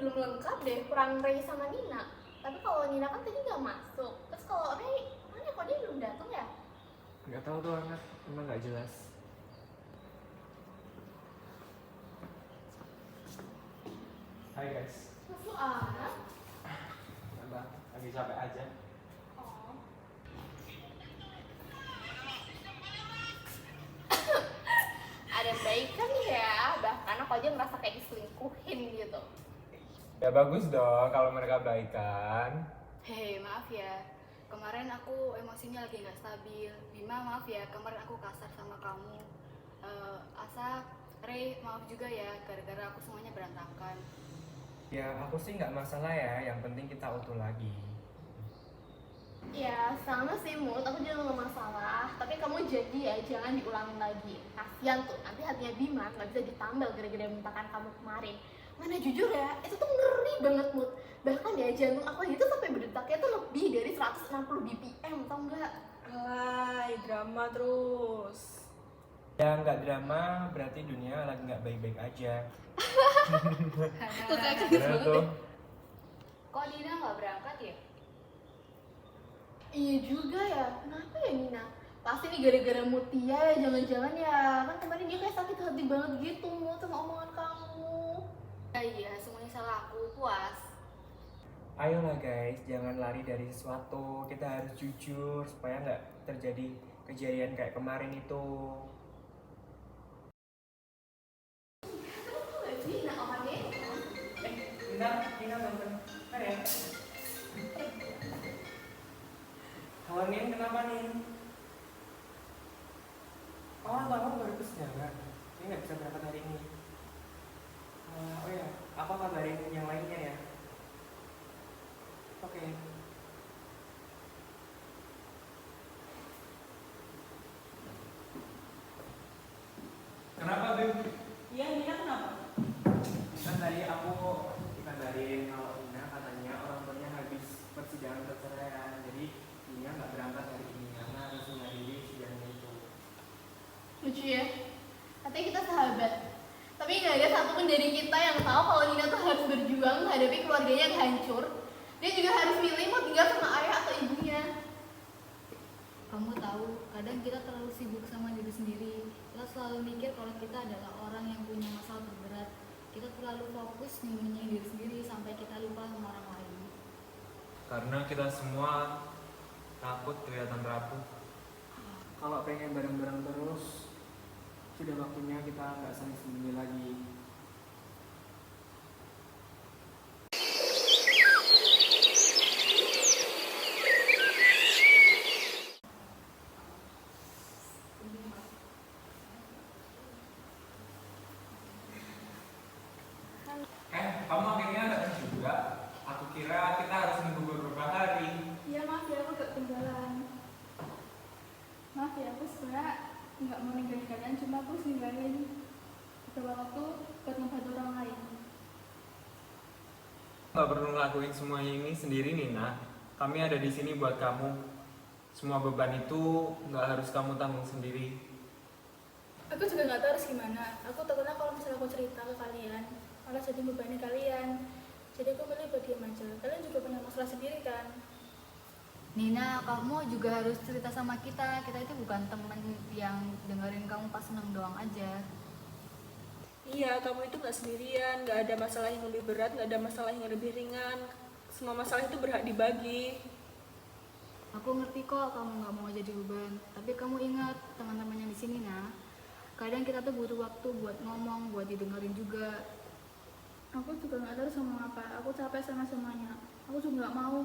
belum lengkap deh, kurang Ray sama Nina. Tapi kalau Nina kan tadi nggak masuk. Terus kalau Ray, mana kok dia belum datang ya? Nggak tahu tuh anak, emang nggak jelas. Hai guys. Masuk anak. Nambah, lagi capek aja. Oh. Ada baikan ya, bahkan aku aja merasa kayak diselingkuhin gitu. Ya bagus dong kalau mereka baikan. Hei, maaf ya. Kemarin aku emosinya lagi nggak stabil. Bima, maaf ya. Kemarin aku kasar sama kamu. Asa, Ray, maaf juga ya. Gara-gara aku semuanya berantakan. Ya aku sih nggak masalah ya, yang penting kita utuh lagi. Ya sama sih Mut, aku juga nggak masalah. Tapi kamu jadi ya jangan diulangin lagi. Kasian tuh, nanti hatinya Bima nggak bisa ditambal gara-gara mintakan kamu kemarin. Mana jujur ya, itu tuh ngeri banget Mut. Bahkan ya jantung aku itu sampai berdetaknya tuh lebih dari 160 BPM, tau nggak? Alay, drama terus. Ya nggak drama, berarti dunia lagi nggak baik-baik aja. Tuh kayak gitu Bener banget tuh. ya. Kok Dina nggak berangkat ya? Iya juga ya, kenapa ya Nina? Pasti nih gara-gara Mutia ya, jangan-jangan ya. Kan kemarin dia kayak sakit hati banget gitu Mut sama omongan kamu. Iya, semuanya salah aku. Puas. Ayolah guys, jangan lari dari sesuatu. Kita harus jujur supaya nggak terjadi kejadian kayak kemarin itu. Kamu tau gak sih Nina omongannya? Tina nonton. Hai ya. Halo Nin, kenapa Nin? Oh, kamu baru kesiangan. Ini nggak bisa berangkat hari ini. Oh ya, apa kabarin yang lainnya ya? Oke. Kenapa Bim? Iya, Nina kenapa? Kan tadi aku dikabarin kalau Nina katanya orang tuanya habis persidangan perceraian, jadi Nina nggak berangkat hari ini karena harus menghadiri sidangnya itu. Lucu ya, katanya kita sahabat. Tapi nggak ada satupun dari kita yang tahu kalau Nina tuh harus berjuang menghadapi keluarganya yang hancur. Dia juga harus milih mau tinggal sama ayah atau ibunya. Kamu tahu, kadang kita terlalu sibuk sama diri sendiri. Kita selalu mikir kalau kita adalah orang yang punya masalah terberat. Kita terlalu fokus nyembunyiin diri sendiri sampai kita lupa sama orang lain. Karena kita semua takut kelihatan rapuh. Kalau pengen bareng-bareng terus, sudah waktunya kita nggak saling sembunyi lagi. Kamu akhirnya datang juga. Aku kira kita harus nunggu beberapa hari. Iya maaf ya, aku gak ketinggalan. Maaf ya, aku sebenarnya nggak mau ninggalin kalian, cuma aku harus ninggalin beberapa waktu buat ngebantu orang lain. Nggak perlu ngelakuin semuanya ini sendiri, Nina. Kami ada di sini buat kamu. Semua beban itu nggak harus kamu tanggung sendiri. Aku juga nggak tahu harus gimana. Aku takutnya kalau misalnya aku cerita ke kalian, malah jadi bebannya kalian. Jadi aku milih buat diam aja. Kalian juga punya masalah sendiri kan? Nina, kamu juga harus cerita sama kita. Kita itu bukan temen yang dengerin kamu pas seneng doang aja. Iya, kamu itu gak sendirian, gak ada masalah yang lebih berat, gak ada masalah yang lebih ringan. Semua masalah itu berhak dibagi. Aku ngerti kok kamu nggak mau jadi beban. Tapi kamu ingat teman-teman yang di sini, nah. Kadang kita tuh butuh waktu buat ngomong, buat didengerin juga. Aku juga nggak tahu harus ngomong apa. Aku capek sama semuanya. Aku juga nggak mau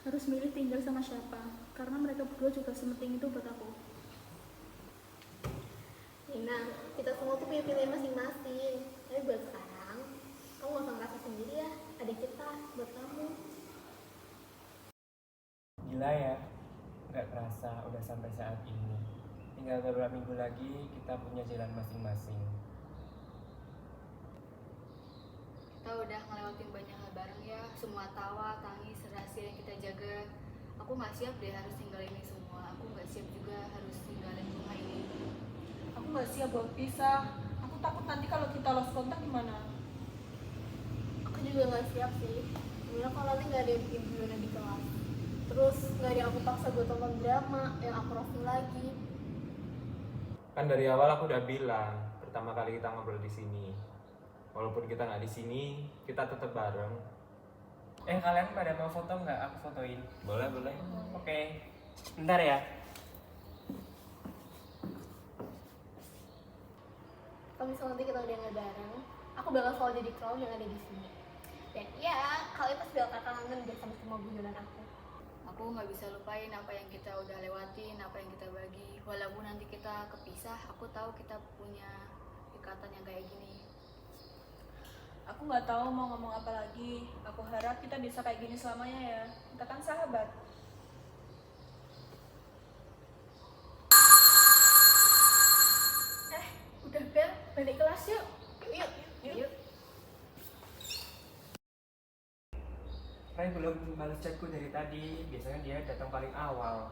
harus milih tinggal sama siapa. Karena mereka berdua juga sepenting itu buat aku. Nina, kita semua tuh punya pilihan masing-masing. Tapi buat sekarang, kamu gak usah ngerasa sendiri ya. Ada kita buat kamu. Gila ya, nggak kerasa udah sampai saat ini. Tinggal beberapa minggu lagi kita punya jalan masing-masing. Kita udah ngelewatin banyak hal bareng ya. Semua tawa, tangis, rahasia yang kita jaga. Aku nggak siap deh harus tinggalin ini semua. Aku nggak siap juga harus tinggalin rumah ini. Aku gak siap buat pisah. Aku takut nanti kalau kita lost kontak gimana? Aku juga nggak siap sih. Gimana kalau nanti nggak ada yang bikin gimana di kelas? Terus nggak ada yang aku paksa buat tonton drama yang aku roasting lagi. Kan dari awal aku udah bilang, pertama kali kita ngobrol di sini. Walaupun kita nggak di sini, kita tetap bareng. Kalian pada mau foto nggak? Aku fotoin. Boleh, boleh. Oke. Bentar ya. Kalau misalnya nanti kita udah nggak bareng, aku bakal selalu jadi clown yang ada di sini. Dan ya, kalian pasti bakal kangen deh sama semua guyonan aku. Aku nggak bisa lupain apa yang kita udah lewatin, apa yang kita bagi. Walaupun nanti kita kepisah, aku tahu kita punya ikatan yang kayak gini. Aku nggak tahu mau ngomong apa lagi. Aku harap kita bisa kayak gini selamanya ya. Kita kan sahabat. Udah Bel, balik kelas yuk. Yuk. Ray belum balas chatku dari tadi. Biasanya dia datang paling awal.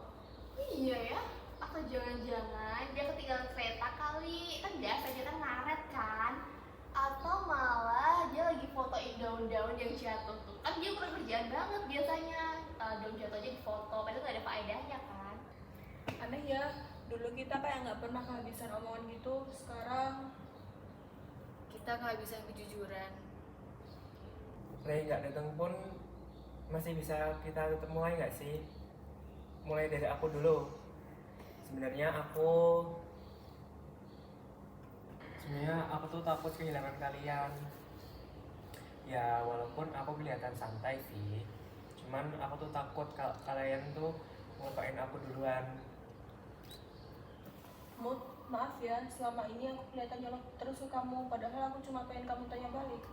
Iya ya, atau jangan-jangan dia ketinggalan kereta kali. Kan biasa dia kan ngaret kan. Atau malah dia lagi fotoin daun-daun yang jatuh tuh. Kan dia kurang kerjaan banget biasanya. Daun jatuh aja di foto, padahal gak ada faedahnya kan. Aneh ya, dulu kita kayak nggak pernah kehabisan omongan gitu. Sekarang Kita kehabisan kejujuran. Ray nggak datang pun masih bisa kita tetap mulai nggak sih? Mulai dari aku dulu. Sebenarnya aku tuh takut kehilangan kalian. Ya walaupun aku kelihatan santai sih, cuman aku tuh takut kalau kalian tuh ngelupain aku duluan. Mood, maaf ya, selama ini aku kelihatan nyolot terus ke kamu, padahal aku cuma pengen kamu tanya balik.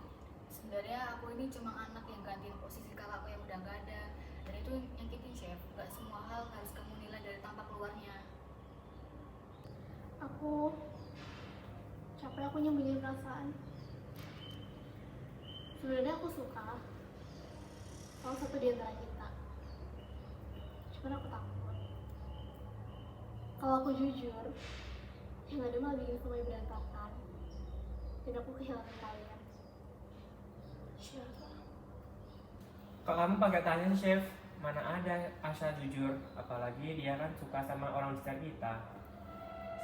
Sebenarnya aku ini cuma anak yang gantiin posisi kakakku yang udah nggak ada. Dan itu nyakitin chef. Gak semua hal harus kamu nilai dari tampak luarnya. Aku capek aku nyembunyiin perasaan. Sebenarnya aku suka salah satu di antara kita. Cuman aku takut kalau aku jujur, yang ada malah bikin semuanya berantakan dan aku kehilangan kalian. Siapa? Kok kamu pakai tanya chef? Mana ada Asha jujur, apalagi dia kan suka sama orang sekitar kita.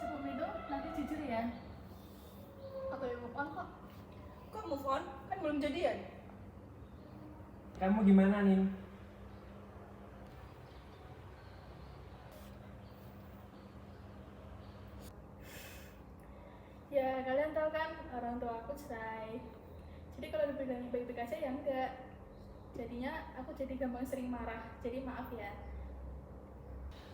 Sebelum itu, nanti jujur ya. Aku yang move on kok. Kok move on? Kan belum jadian. Kamu gimana nih? Ya, kalian tahu kan orang tua aku cerai. Jadi kalau dibilang baik-baik aja ya enggak. Jadinya aku jadi gampang sering marah. Jadi maaf ya.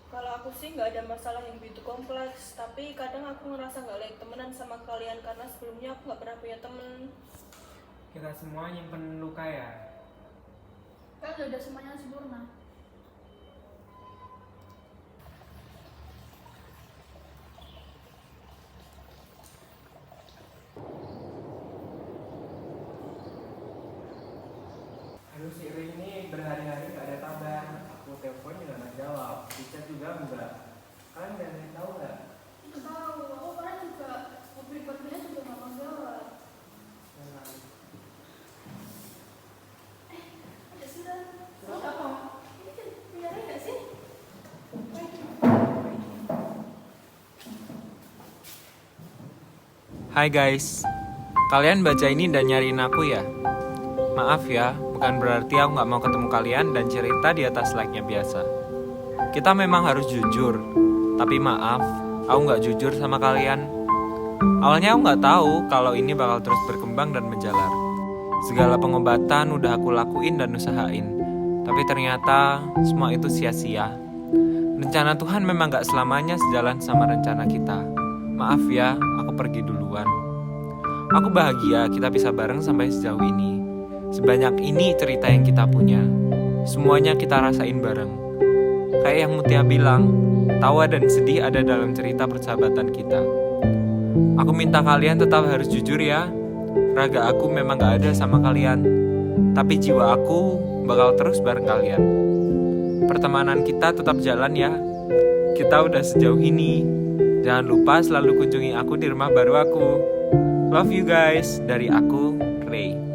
Kalau aku sih nggak ada masalah yang begitu kompleks, tapi kadang aku ngerasa nggak layak temenan sama kalian karena sebelumnya aku nggak pernah punya temen. Kita semua nyimpen luka ya. Kan gak ada semuanya sempurna. Aduh si Ri ini berhari-hari gak ada kabar. Aku telepon juga gak jawab, di chat juga enggak. Kalian gak ada yang tahu nggak? Nggak tahu, aku kemarin juga publik berpindah juga nggak mau jawab. Ada surat. Oh, apa? Ini kan biarin nggak sih? Hai guys, kalian baca ini dan nyariin aku ya? Maaf ya, bukan berarti aku nggak mau ketemu kalian dan cerita di atas like-nya biasa. Kita memang harus jujur, tapi maaf, aku nggak jujur sama kalian. Awalnya aku nggak tahu kalau ini bakal terus berkembang dan menjalar. Segala pengobatan udah aku lakuin dan usahain, tapi ternyata semua itu sia-sia. Rencana Tuhan memang gak selamanya sejalan sama rencana kita. Maaf ya, aku pergi duluan. Aku bahagia kita bisa bareng sampai sejauh ini. Sebanyak ini cerita yang kita punya. Semuanya kita rasain bareng. Kayak yang Mutia bilang, tawa dan sedih ada dalam cerita persahabatan kita. Aku minta kalian tetap harus jujur ya. Raga aku memang gak ada sama kalian, tapi jiwa aku bakal terus bareng kalian. Pertemanan kita tetap jalan ya. Kita udah sejauh ini. Jangan lupa selalu kunjungi aku di rumah baru aku. Love you guys, dari aku, Ray.